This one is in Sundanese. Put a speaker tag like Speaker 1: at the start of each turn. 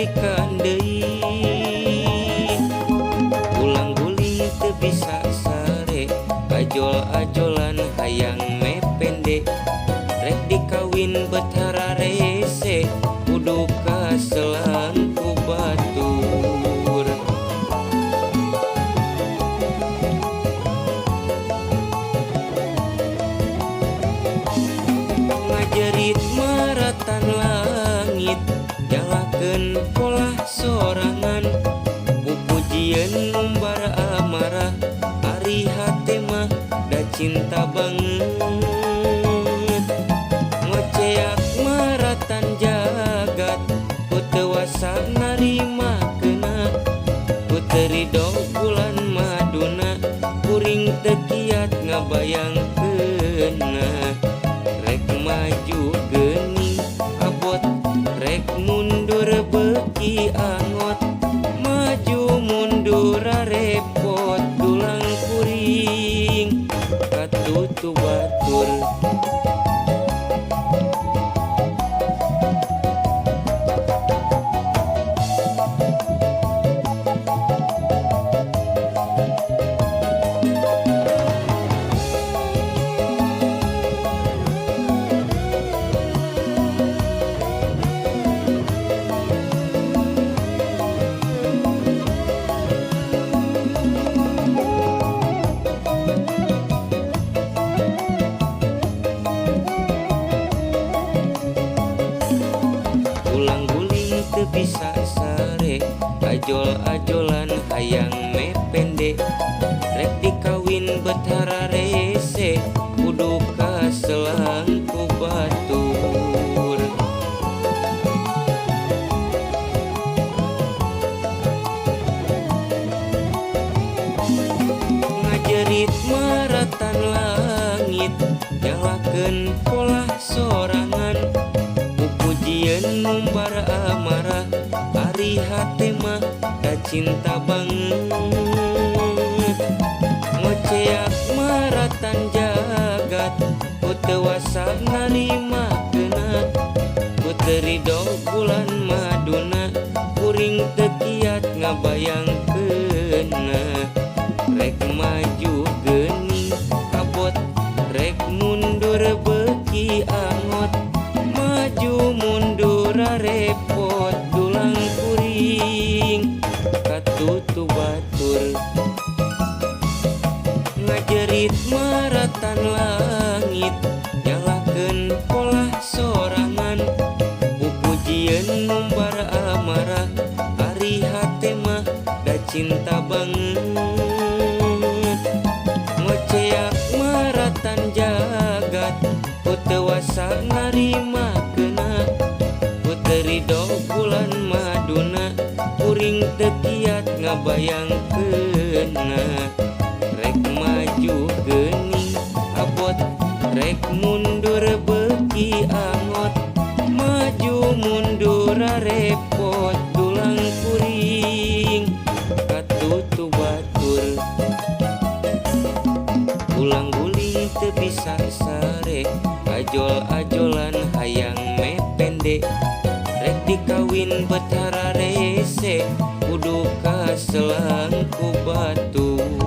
Speaker 1: balikan deui. Ulang guling teu bisa sare, ajol-ajolan hayang mepende. Rek dikawin betara rese, kudu kaselang ku batur. Ngajerit maratan langit, nyalakeun polah sorangan. Pupujieun ngumbar amarah, ari hate mah da cinta banget. Ngoceak maratan jagat, ku teu wasa narimakeunna. Ku teu ridho bulan maduna, kuring teu kiat ngabayangkeunna. Rek maju geuning abot, rek mundur beuki angot. Maju mundur repot, tulang kuring katutu batur. Ulang guling teu bisa sare, ajol-ajolan hayang mepende. Rek dikawin betara rese, kudu kaselang ku batur. Ngajerit maratan langit, nyalakeun polah sorangan. Pupujieun ngumbar amarah, ari hate mah da cinta banget. Ngoceak maratan jagat, ku teu wasa narimakeunna. Ku teu ridho bulan maduna, kuring teu kiat ngabayangkeunna. Rek maju geuning abot, rek mundur beuki angot. Maju mundur repot, tulang kuring katutu batur. Ngajerit maratan langit, nyalakeun polah sorangan. Pupujieun ngumbar amarah, ari hate mah da cinta banget. Ngoceak maratan jagat, ku teu wasa narimakeunna. Ku teu ridho bulan maduna, kuring teu kiat ngabayangkeunna. Rek maju geuning abot, rek mundur beuki angot. Maju mundur repot, tulang kuring katutu batur. Ulang guling teu bisa sare, ajol-ajolan hayang mepende. Rek dikawin betara rese, kudu kaselang ku batur.